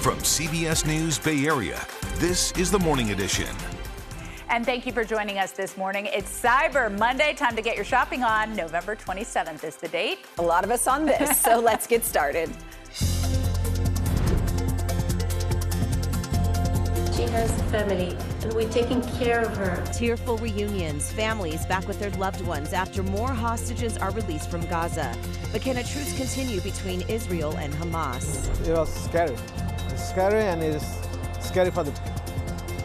From CBS News Bay Area, this is the Morning Edition. And thank you for joining us this morning. It's Cyber Monday. Time to get your shopping on. November 27th is the date. A lot of us on this, so let's get started. She has a family, and we're taking care of her. Tearful reunions, families back with their loved ones after more hostages are released from Gaza. But can a truce continue between Israel and Hamas? It was scary. It's scary, and it's scary for the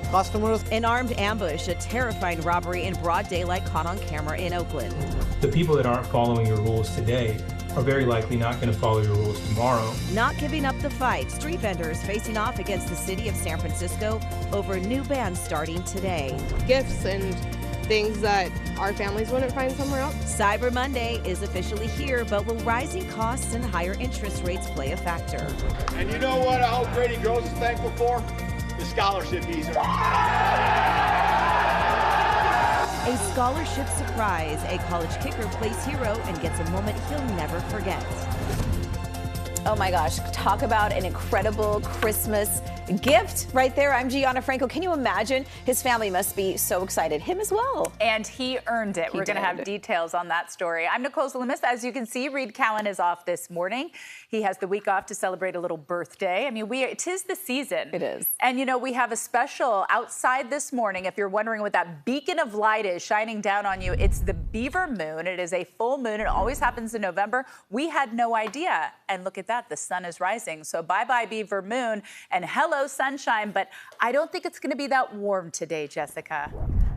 customers. An armed ambush, a terrifying robbery in broad daylight caught on camera in Oakland. The people that aren't following your rules today are very likely not going to follow your rules tomorrow. Not giving up the fight. Street vendors facing off against the city of San Francisco over a new ban starting today. Gifts and things that our families wouldn't find somewhere else. Cyber Monday is officially here, but will rising costs and higher interest rates play a factor? And you know what I hope Grady Gross is thankful for? The scholarship visa. A scholarship surprise. A college kicker plays hero and gets a moment he'll never forget. Oh my gosh, talk about an incredible Christmas gift right there. I'm Gianna Franco. Can you imagine? His family must be so excited. Him as well. And he earned it. We're going to have details on that story. I'm Nicole Zalimis. As you can see, Reed Cowan is off this morning. He has the week off to celebrate a little birthday. I mean, it is the season. It is. And, you know, we have a special outside this morning. If you're wondering what that beacon of light is shining down on you, it's the Beaver Moon. It is a full moon. It always happens in November. We had no idea. And look at that. The sun is rising. So bye-bye, Beaver Moon. And hello, sunshine. But I don't think it's going to be that warm today, Jessica.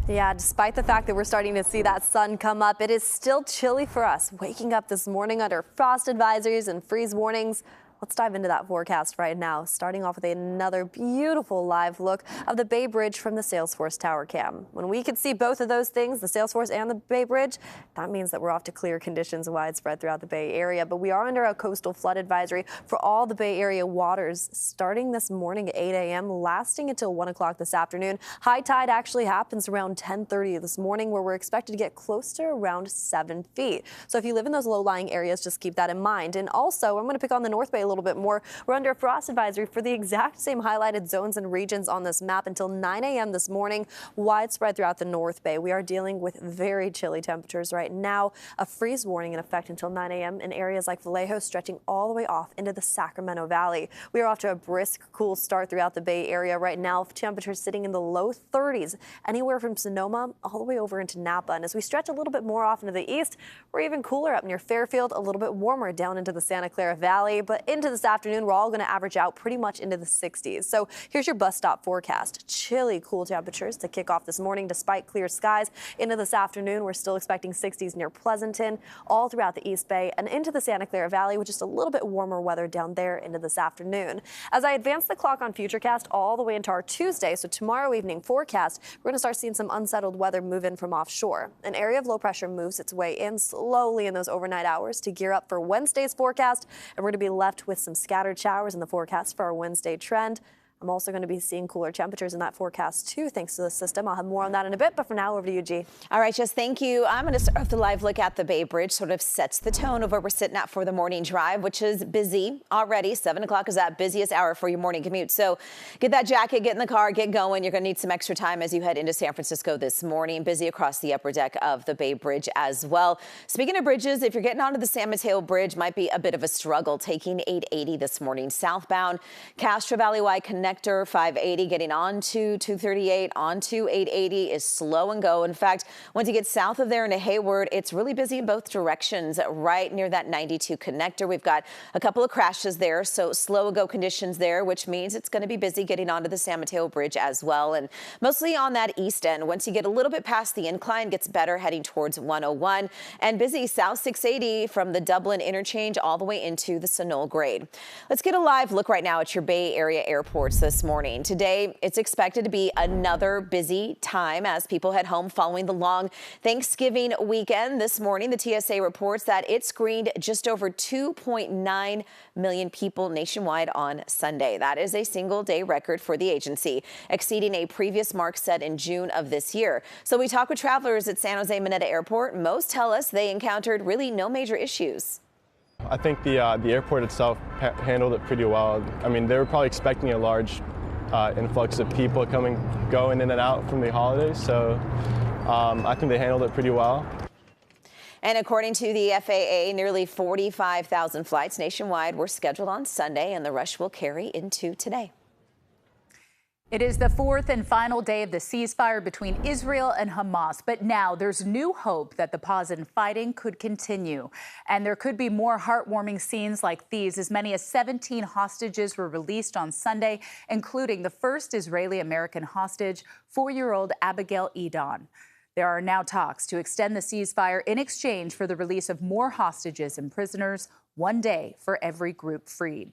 Yeah, despite the fact that we're starting to see that sun come up, it is still chilly for us. Waking up this morning under frost advisories and freeze warnings. Let's dive into that forecast right now, starting off with another beautiful live look of the Bay Bridge from the Salesforce Tower Cam. When we could see both of those things, the Salesforce and the Bay Bridge, that means that we're off to clear conditions widespread throughout the Bay Area. But we are under a coastal flood advisory for all the Bay Area waters starting this morning at 8 a.m., lasting until 1 o'clock this afternoon. High tide actually happens around 10:30 this morning, where we're expected to get close to around 7 feet. So if you live in those low-lying areas, just keep that in mind. And also, I'm going to pick on the North Bay a little bit more. We're under a frost advisory for the exact same highlighted zones and regions on this map until 9 a.m. this morning, widespread throughout the North Bay. We are dealing with very chilly temperatures right now. A freeze warning in effect until 9 a.m. in areas like Vallejo, stretching all the way off into the Sacramento Valley. We are off to a brisk, cool start throughout the Bay Area right now. Temperatures sitting in the low 30s, anywhere from Sonoma all the way over into Napa. And as we stretch a little bit more off into the east, we're even cooler up near Fairfield, a little bit warmer down into the Santa Clara Valley. But into this afternoon, we're all going to average out pretty much into the 60s. So here's your bus stop forecast. Chilly, cool temperatures to kick off this morning despite clear skies. Into this afternoon, we're still expecting 60s near Pleasanton, all throughout the East Bay and into the Santa Clara Valley with just a little bit warmer weather down there into this afternoon. As I advance the clock on Futurecast all the way into our Tuesday, so tomorrow evening forecast, we're going to start seeing some unsettled weather move in from offshore. An area of low pressure moves its way in slowly in those overnight hours to gear up for Wednesday's forecast, and we're going to be left with some scattered showers in the forecast for our Wednesday trend. I'm also going to be seeing cooler temperatures in that forecast, too, thanks to the system. I'll have more on that in a bit, but for now, over to you, G. All right, Jess, thank you. I'm going to start with the live look at the Bay Bridge. Sort of sets the tone of where we're sitting at for the morning drive, which is busy already. 7 o'clock is that busiest hour for your morning commute. So get that jacket, get in the car, get going. You're going to need some extra time as you head into San Francisco this morning. Busy across the upper deck of the Bay Bridge as well. Speaking of bridges, if you're getting onto the San Mateo Bridge, might be a bit of a struggle taking 880 this morning. Southbound Castro Valley Y connector 580 getting onto 238 onto 880 is slow and go. In fact, once you get south of there into Hayward, it's really busy in both directions right near that 92 connector. We've got a couple of crashes there, so slow and go conditions there, which means it's going to be busy getting onto the San Mateo Bridge as well. And mostly on that east end. Once you get a little bit past the incline, gets better heading towards 101 and busy south 680 from the Dublin interchange all the way into the Sunol grade. Let's get a live look right now at your Bay Area airports this morning. Today, it's expected to be another busy time as people head home following the long Thanksgiving weekend. This morning, the TSA reports that it screened just over 2.9 million people nationwide on Sunday. That is a single-day record for the agency, exceeding a previous mark set in June of this year. So we talk with travelers at San Jose Mineta Airport. Most tell us they encountered really no major issues. I think the airport itself handled it pretty well. I mean, they were probably expecting a large influx of people going in and out from the holidays, so I think they handled it pretty well. And according to the FAA, nearly 45,000 flights nationwide were scheduled on Sunday, and the rush will carry into today. It is the fourth and final day of the ceasefire between Israel and Hamas, but now there's new hope that the pause in fighting could continue. And there could be more heartwarming scenes like these. As many as 17 hostages were released on Sunday, including the first Israeli-American hostage, 4-year-old Abigail Edon. There are now talks to extend the ceasefire in exchange for the release of more hostages and prisoners, 1 day for every group freed.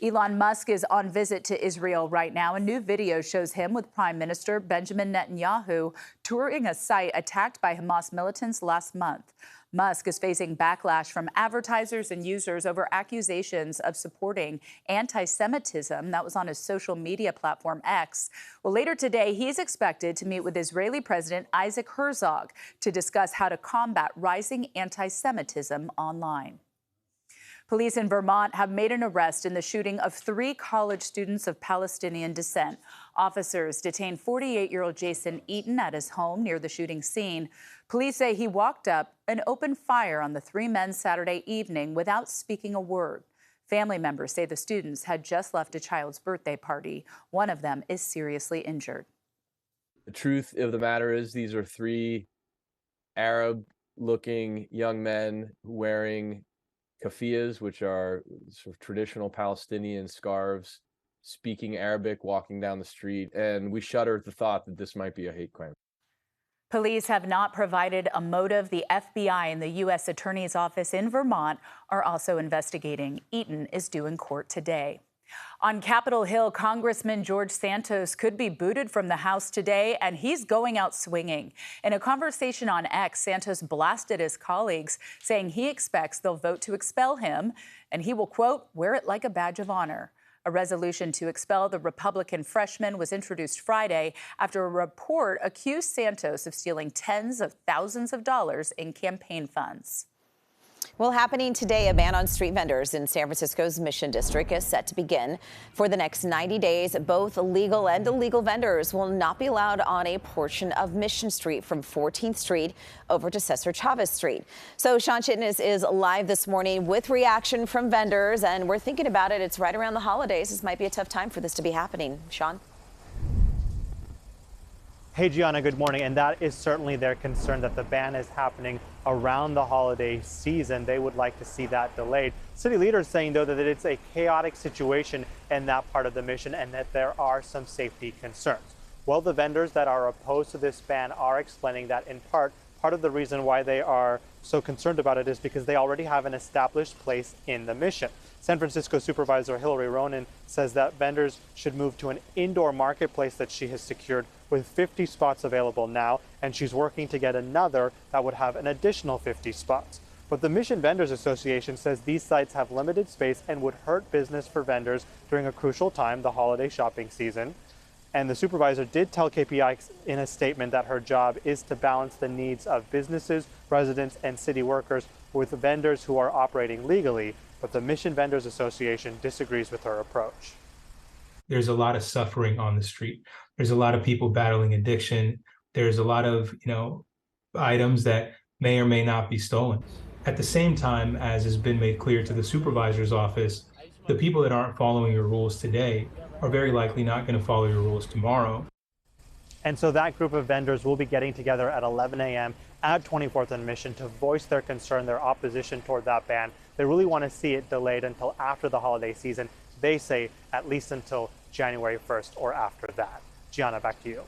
Elon Musk is on visit to Israel right now. A new video shows him with Prime Minister Benjamin Netanyahu touring a site attacked by Hamas militants last month. Musk is facing backlash from advertisers and users over accusations of supporting anti-Semitism. That was on his social media platform X. Well, later today, he's expected to meet with Israeli President Isaac Herzog to discuss how to combat rising anti-Semitism online. Police in Vermont have made an arrest in the shooting of 3 college students of Palestinian descent. Officers detained 48-year-old Jason Eaton at his home near the shooting scene. Police say he walked up and opened fire on the 3 men Saturday evening without speaking a word. Family members say the students had just left a child's birthday party. One of them is seriously injured. The truth of the matter is these are 3 Arab-looking young men wearing keffiyehs, which are sort of traditional Palestinian scarves, speaking Arabic, walking down the street, and we shudder at the thought that this might be a hate crime. Police have not provided a motive. The FBI and the U.S. Attorney's Office in Vermont are also investigating. Eaton is due in court today. On Capitol Hill, Congressman George Santos could be booted from the House today, and he's going out swinging. In a conversation on X, Santos blasted his colleagues, saying he expects they'll vote to expel him, and he will, quote, wear it like a badge of honor. A resolution to expel the Republican freshman was introduced Friday after a report accused Santos of stealing tens of thousands of dollars in campaign funds. Well, happening today, a ban on street vendors in San Francisco's Mission District is set to begin. For the next 90 days, both legal and illegal vendors will not be allowed on a portion of Mission Street from 14th Street over to Cesar Chavez Street. So Sean Chitnis is live this morning with reaction from vendors, and we're thinking about it. It's right around the holidays. This might be a tough time for this to be happening. Sean? Hey, Gianna, good morning. And that is certainly their concern, that the ban is happening around the holiday season. They would like to see that delayed. City leaders saying, though, that it's a chaotic situation in that part of the Mission and that there are some safety concerns. Well, the vendors that are opposed to this ban are explaining that in part of the reason why they are so concerned about it is because they already have an established place in the Mission. San Francisco Supervisor Hillary Ronen says that vendors should move to an indoor marketplace that she has secured with 50 spots available now, and she's working to get another that would have an additional 50 spots. But the Mission Vendors Association says these sites have limited space and would hurt business for vendors during a crucial time, the holiday shopping season. And the supervisor did tell KPIX in a statement that her job is to balance the needs of businesses, residents, and city workers with vendors who are operating legally. But the Mission Vendors Association disagrees with her approach. There's a lot of suffering on the street. There's a lot of people battling addiction. There's a lot of, items that may or may not be stolen. At the same time, as has been made clear to the supervisor's office, the people that aren't following your rules today are very likely not going to follow your rules tomorrow. And so that group of vendors will be getting together at 11 a.m. at 24th and Mission to voice their concern, their opposition toward that ban. They really want to see it delayed until after the holiday season. They say at least until January 1st or after that. Gianna, back to you.